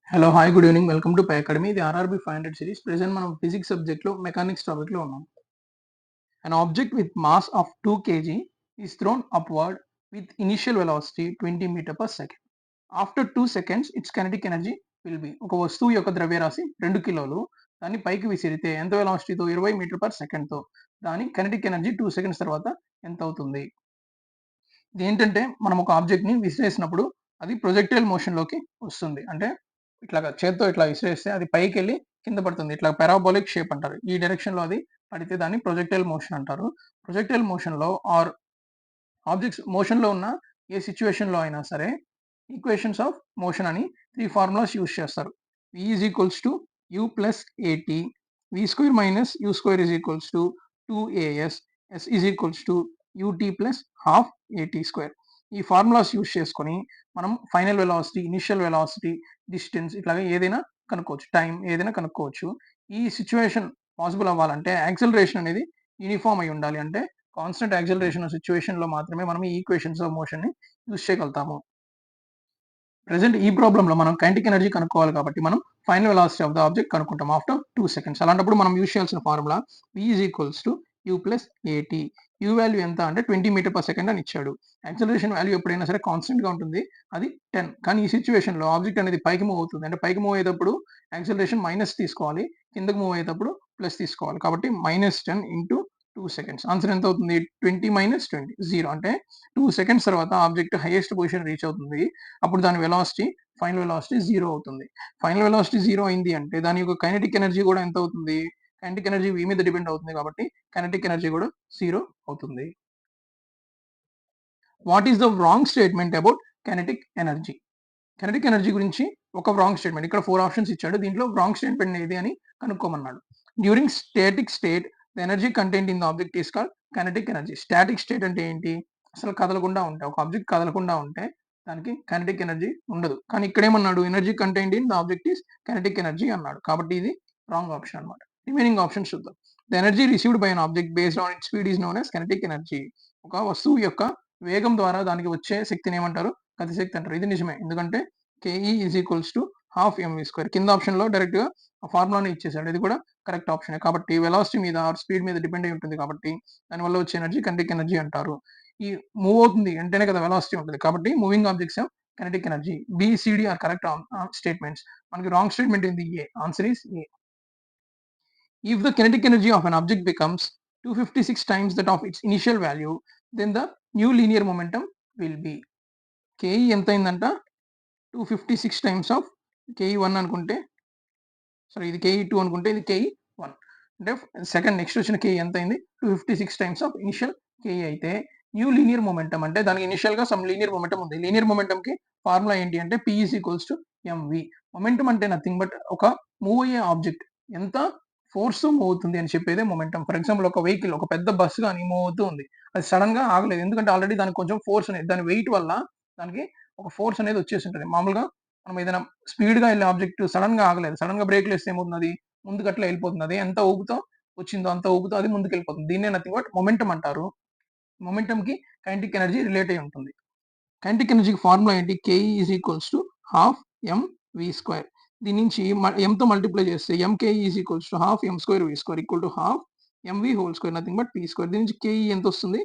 Hello, hi, good evening. Welcome to Pi Academy. The RRB 500 series. Present మనం physics subject లో mechanics topic లో ఉన్నాం. An object with mass of 2 kg is thrown upward with initial velocity 20 meter per second. After 2 seconds, its kinetic energy will be. ఒక వస్తువు యొక్క ద్రవ్యరాశి 2 కిలోలు దాన్ని పైకి విసిరితే ఎంత వెలాసిటీతో 20 మీటర్ పర్ సెకండ్ తో దాని కైనెటిక్ ఎనర్జీ 2 సెకండ్స్ తర్వాత ఎంత అవుతుంది? ఇదేంటంటే మనం ఒక ఆబ్జెక్ట్ ని విసిరేసినప్పుడు అది ప్రొజెక్టైల్ మోషన్ లోకి వస్తుంది. అంటే ఇట్లాగా చేత్తో ఇట్లా విసిరేస్తే అది పైకెళ్ళి కింద పడుతుంది. ఇట్లా పారాబోలిక్ షేప్ అంటారు. ఈ డైరెక్షన్ లో అది పడితే దాన్ని ప్రొజెక్టైల్ మోషన్ అంటారు. ప్రొజెక్టైల్ మోషన్ లో ఆర్ ఆబ్జెక్ట్స్ మోషన్ లో ఉన్న ఏ సిచ్యువేషన్ లో అయినా సరే ఈక్వేషన్స్ ఆఫ్ మోషన్ అని 3 ఫార్ములాస్ యూజ్ చేస్తారు. V is equals to u plus at, v square minus u square is equals to 2as, s is equals to ut plus half at square. ఈ formulas use చేసుకొని మనం final velocity, initial velocity, distance ఇట్లాగా ఏదైనా కనుక్కోవచ్చు. Time ఏదైనా కనుక్కోవచ్చు. ఈ situation possible అవ్వాలంటే యాక్సెలరేషన్ అనేది యూనిఫామ్ అయి ఉండాలి. అంటే కాన్స్టెంట్ యాక్సెలరేషన్ సిచ్యువేషన్ లో మాత్రమే మనం ఈ ఈక్వేషన్స్ ఆఫ్ మోషన్ ని యూజ్ చేయగలుగుతాము. ప్రెజెంట్ ఈ ప్రాబ్లమ్ లో మనం కైనెటిక్ ఎనర్జీ కనుక్కోవాలి కాబట్టి మనం final velocity of the object కనుక్కుంటాం ఆఫ్టర్ 2 సెకండ్స్. అలాంటప్పుడు మనం యూజ్ చేయాల్సిన formula v is equals to u plus at. u value ఎంత అంటే 20 మీటర్ పర్ సెకండ్ అని ఇచ్చాడు. యాక్సెలరేషన్ వాల్యూ ఎప్పుడైనా సరే కాన్స్టెంట్ గా ఉంటుంది. అది 10. కానీ ఈ సిచ్యువేషన్ లో ఆబ్జెక్ట్ అనేది పైకి మూవ్ అవుతుంది. అంటే పైకి మూవ్ అయ్యేటప్పుడు యాక్సెలరేషన్ మైనస్ తీసుకోవాలి, కిందకి మూవ్ అయ్యేటప్పుడు ప్లస్ తీసుకోవాలి. కాబట్టి -10 ఇంటూ 2 సెకండ్స్. ఆన్సర్ ఎంత అవుతుంది? 20 - 20 0. అంటే 2 సెకండ్స్ తర్వాత ఆబ్జెక్ట్ హైయెస్ట్ పొజిషన్ రీచ్ అవుతుంది. అప్పుడు దాని వెలాసిటీ ఫైనల్ వెలాసిటీ 0 అవుతుంది. ఫైనల్ వెలాసిటీ 0 అయింది అంటే దాని యొక్క కైనెటిక్ ఎనర్జీ కూడా ఎంత అవుతుంది? కైనెటిక్ ఎనర్జీ v మీద డిపెండ్ అవుతుంది కాబట్టి కైనెటిక్ ఎనర్జీ కూడా 0 అవుతుంది. What is the wrong statement about kinetic energy? Kinetic energy గురించి ఒక రాంగ్ స్టేట్మెంట్. ఇక్కడ 4 ఆప్షన్స్ ఇచ్చాడు. దీంట్లో రాంగ్ స్టేట్మెంట్ ఏది అని కనుక్కోమన్నాడు. During static state the energy contained in the object is called kinetic energy. Static state అంటే ఏంటి? అసలు కదలకుండా ఉంటే, ఒక ఆబ్జెక్ట్ కదలకుండా ఉంటే దానికి కైనెటిక్ ఎనర్జీ ఉండదు. కానీ ఇక్కడ ఏమన్నాడు? Energy contained in the object is kinetic energy అన్నాడు. కాబట్టి ఇది రాంగ్ ఆప్షన్ అన్నమాట. రిమైనింగ్ ఆప్షన్స్ చూద్దాం. The energy received by an object based on its speed is known as kinetic energy. ఒక వస్తువు యొక్క వేగం ద్వారా దానికి వచ్చే శక్తిని ఏమంటారు? గతి శక్తి అంటారు. ఇది నిజమే. ఎందుకంటే KE is equals to half MV square. కింద ఆప్షన్ లో డైరెక్ట్ గా ఆ ఫార్ములాని ఇచ్చేసాడు. ఇది కూడా కరెక్ట్ ఆప్షన్. కాబట్టి వెలాసిటీ మీద ఆర్ స్పీడ్ మీద డిపెండ్ అయి ఉంటుంది కాబట్టి దానివల్ల వచ్చే ఎనర్జీ కైనెటిక్ ఎనర్జీ అంటారు. ఈ మూవ్ అవుతుంది అంటేనే కదా వెలాసిటీ ఉంటుంది. కాబట్టి moving objects kinetic energy. BCD are correct statements. మనకి రాంగ్ స్టేట్మెంట్ ఏంది? A. Answer is A. If the kinetic energy of an object becomes 256 times that of its initial value, then the new linear momentum will be. KE ఎంత అయిందంట? 256 times of KE1 అనుకుంటే, sorry ఇది KE2 అనుకుంటే ఇది KE1. అంటే second next వచ్చిన KE ఎంత అయింది? 256 టైమ్స్ ఆఫ్ ఇనిషియల్ KE అయితే న్యూ లీనియర్ మొమెంటం అంటే దానికి ఇనిషియల్ గా సమ్ లీనియర్ మొమెంటం ఉంది. లీనియర్ మొమెంటం కి ఫార్ములా ఏంటి అంటే P is equals to MV. Momentum అంటే నథింగ్ బట్ ఒక మూవ్ అయ్యే ఆబ్జెక్ట్ ఎంత ఫోర్స్ తో మూవ్ అవుతుంది అని చెప్పేదే మొమెంటం. ఫర్ ఎగ్జాంపుల్ ఒక వెహికల్, ఒక పెద్ద బస్సు గాని మూవ్ అవుతూ ఉంది. అది సడన్ గా ఆగలేదు. ఎందుకంటే ఆల్రెడీ దానికి కొంచెం ఫోర్స్ అనేది, దాని వెయిట్ వల్ల దానికి ఒక ఫోర్స్ అనేది వచ్చేసి ఉంటుంది. మామూలుగా మనం ఏదైనా స్పీడ్ గా వెళ్ళే ఆబ్జెక్ట్ సడన్ గా ఆగలేదు. సడన్ గా బ్రేక్లు వేస్తే ఏమవుతుంది? అది ముందుకు అట్లా వెళ్ళిపోతుంది. అది ఎంత ఊపుతో వచ్చిందో అంత ఊపుతో అది ముందుకు వెళ్ళిపోతుంది. దీన్నే నథింగ్ బట్ మొమెంటం అంటారు. మొమెంటం కి కైనెటిక్ ఎనర్జీ రిలేట్ అయి ఉంటుంది. కైనెటిక్ ఎనర్జీకి ఫార్ములా ఏంటి? KE is equals to half MV square. దీని నుంచి m తో మల్టిప్లై చేస్తే MKE is equals to half m square v square equal to half m v whole square nothing but p square. దీని నుంచి KE ఎంత వస్తుంది?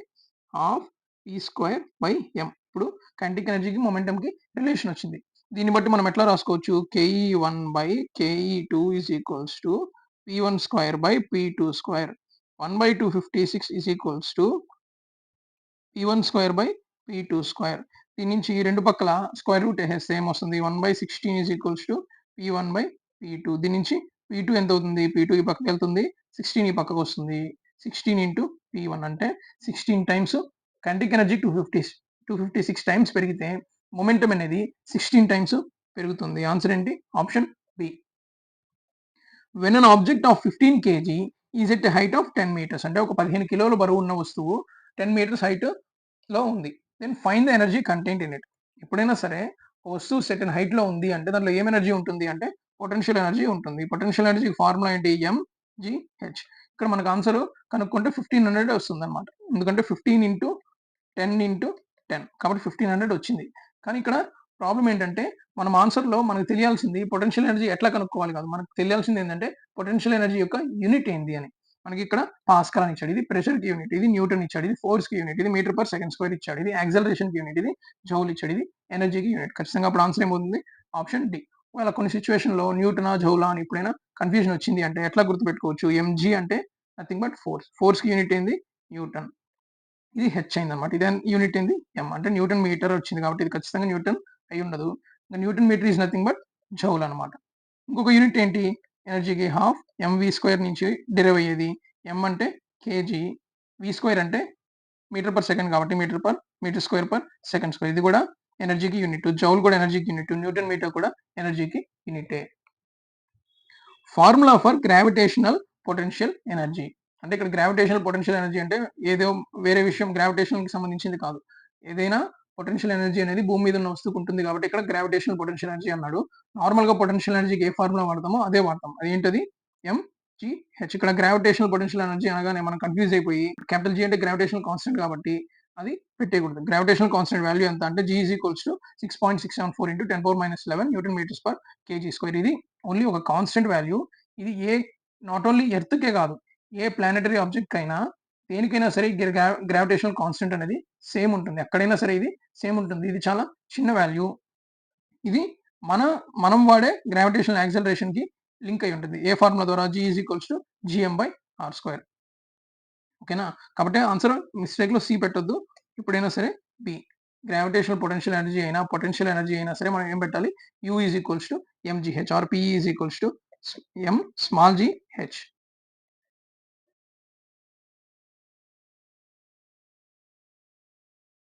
Half p square by m. ఇప్పుడు kinetic ఎనర్జీకి మొమెంటం కి రిలేషన్ వచ్చింది. దీన్ని బట్టి మనం ఎట్లా రాసుకోవచ్చు? KE1 by KE2 is equals to P1 square by P2 square. 1/256 is equals to P1 square by P2 square. దీని నుంచి ఈ రెండు పక్కల స్క్వేర్ రూట్ వేసేస్తే ఏమొస్తుంది? 1/16 is equals to P1 by P2. దీని నుంచి P2 ఎంత అవుతుంది? P2 ఈ పక్కకి వెళ్తుంది, 16 ఈ పక్కకు వస్తుంది. 16 ఇంటూ P1 అంటే 16 టైమ్స్ కైనెటిక్ ఎనర్జీ 256 టైమ్స్ పెరిగితే మొమెంటం అనేది 16 టైమ్స్ పెరుగుతుంది. ఆన్సర్ ఏంటి? Option B. When an object of 15 kg is at height of 10 metres. అంటే ఒక 15 కిలోల బరువు ఉన్న వస్తువు 10 మీటర్స్ హైట్ లో ఉంది. Then find the energy contained in it. ఎప్పుడైనా సరే ఒక వస్తువు సెర్టైన్ హైట్ లో ఉంది అంటే దాంట్లో ఏం ఎనర్జీ ఉంటుంది అంటే పొటెన్షియల్ ఎనర్జీ ఉంటుంది. పొటెన్షియల్ ఎనర్జీ ఫార్ములా ఏంటి? MGH. ఇక్కడ మనకు ఆన్సర్ కనుక్కుంటే 1500 వస్తుంది అనమాట. ఎందుకంటే 15 ఇంటూ 10 ఇంటూ 10 కాబట్టి 1500 వచ్చింది. కానీ ఇక్కడ ప్రాబ్లమ్ ఏంటంటే మనం ఆన్సర్‌లో మనకు తెలియాల్సింది పొటెన్షియల్ ఎనర్జీ ఎట్లా కనుక్కోవాలి కాదు. మనకు తెలియాల్సింది ఏందంటే పొటెన్షియల్ ఎనర్జీ యొక్క యూనిట్ ఏంది అని. మనకిక్కడ పాస్కల్ అని ఇచ్చాడు. ఇది ప్రెషర్‌కి యూనిట్. ఇది న్యూటన్ ఇచ్చాడు. ఇది ఫోర్స్‌కి యూనిట్. ఇది మీటర్ పర్ సెకండ్ స్క్వేర్ ఇచ్చాడు. ఇది యాక్సెలరేషన్‌కి యూనిట్. ఇది జౌల్ ఇచ్చాడు. ఇది ఎనర్జీకి యూనిట్. ఖచ్చితంగా అప్పుడు ఆన్సర్ ఏమవుతుంది? Option D. ఒకవేళ కొన్ని సిట్యుయేషన్‌లో న్యూటనా, జౌలా అని ఎప్పుడైనా కన్‌ఫ్యూజన్ వచ్చింది అంటే ఎట్లా గుర్తుపెట్టుకోవచ్చు? ఎంజీ అంటే నథింగ్ బట్ ఫోర్స్. ఫోర్స్‌కి యూనిట్ ఏంది? న్యూటన్. ఇది హెచ్ అయిందన్నమాట. ఇది యూనిట్ ఏంది? ఎం. అంటే న్యూటన్ మీటర్ వచ్చింది కాబట్టి ఇది ఖచ్చితంగా న్యూటన్ అయ్యుండదు. Newton meter is nothing but joule అన్నమాట. ఇంకొక యూనిట్ ఏంటి? ఎనర్జీకి హాఫ్ ఎంవి స్క్వేర్ నుంచి డిరైవ్ అయ్యేది. ఎం అంటే కేజీ, వి స్క్వేర్ అంటే మీటర్ పర్ సెకండ్ కాబట్టి meter square per second square. ఇది కూడా ఎనర్జీకి యూనిట్. జౌల్ కూడా ఎనర్జీకి యూనిట్. న్యూటన్ మీటర్ కూడా ఎనర్జీకి యూనిటే. Formula for gravitational potential energy. అంటే ఇక్కడ గ్రావిటేషనల్ పొటెన్షియల్ ఎనర్జీ అంటే ఏదో వేరే విషయం గ్రావిటేషన్‌కి సంబంధించింది కాదు. ఏదైనా పొటెన్షియల్ ఎనర్జీ అనేది భూమి మీద ఉన్న వస్తువుకి ఉంటుంది కాబట్టి ఇక్కడ గ్రావిటేషనల్ పొటెన్షియల్ ఎనర్జీ అన్నాడు. నార్మల్‌గా పొటెన్షియల్ ఎనర్జీకి ఏ ఫార్ములా వాడతామో అదే వాడతాం. అదేంటది? ఎంజీహెచ్. ఇక్కడ గ్రావిటేషనల్ పొటెన్షియల్ ఎనర్జీ అనగానే మనం కన్‌ఫ్యూజ్ అయిపోయి క్యాపిటల్ జీ అంటే గ్రావిటేషనల్ కాన్స్టెంట్ కాబట్టి అది పెట్టేయకూడదు. గ్రావిటేషనల్ కాన్స్టెంట్ వాల్యూ ఎంత అంటే G is equals to 6.674 into 10⁻11 newton metres per k g square. ఇది ఓన్లీ ఒక కాన్స్టెంట్ వాల్యూ. ఇది నాట్ ఓన్లీ ఎర్త్‌కే కాదు. ఏ ప్లానెటరీ ఆబ్జెక్ట్ కైనా దేనికైనా సరే గ్రావిటేషనల్ కాన్స్టెంట్ అనేది సేమ్ ఉంటుంది. ఎక్కడైనా సరే ఇది సేమ్ ఉంటుంది. ఇది చాలా చిన్న వాల్యూ. ఇది మన మనం వాడే గ్రావిటేషనల్ యాక్సెలరేషన్‌కి లింక్ అయ్యి ఉంటుంది. ఏ ఫార్ములా ద్వారా? G is equals to GM by R square. ఓకేనా? కాబట్టి ఆన్సర్ మిస్టేక్‌లో సి పెట్టొద్దు. ఎప్పుడైనా సరే బి. గ్రావిటేషనల్ పొటెన్షియల్ ఎనర్జీ అయినా సరే మనం ఏం పెట్టాలి? U is equals to m g h or P is equals to m small g H.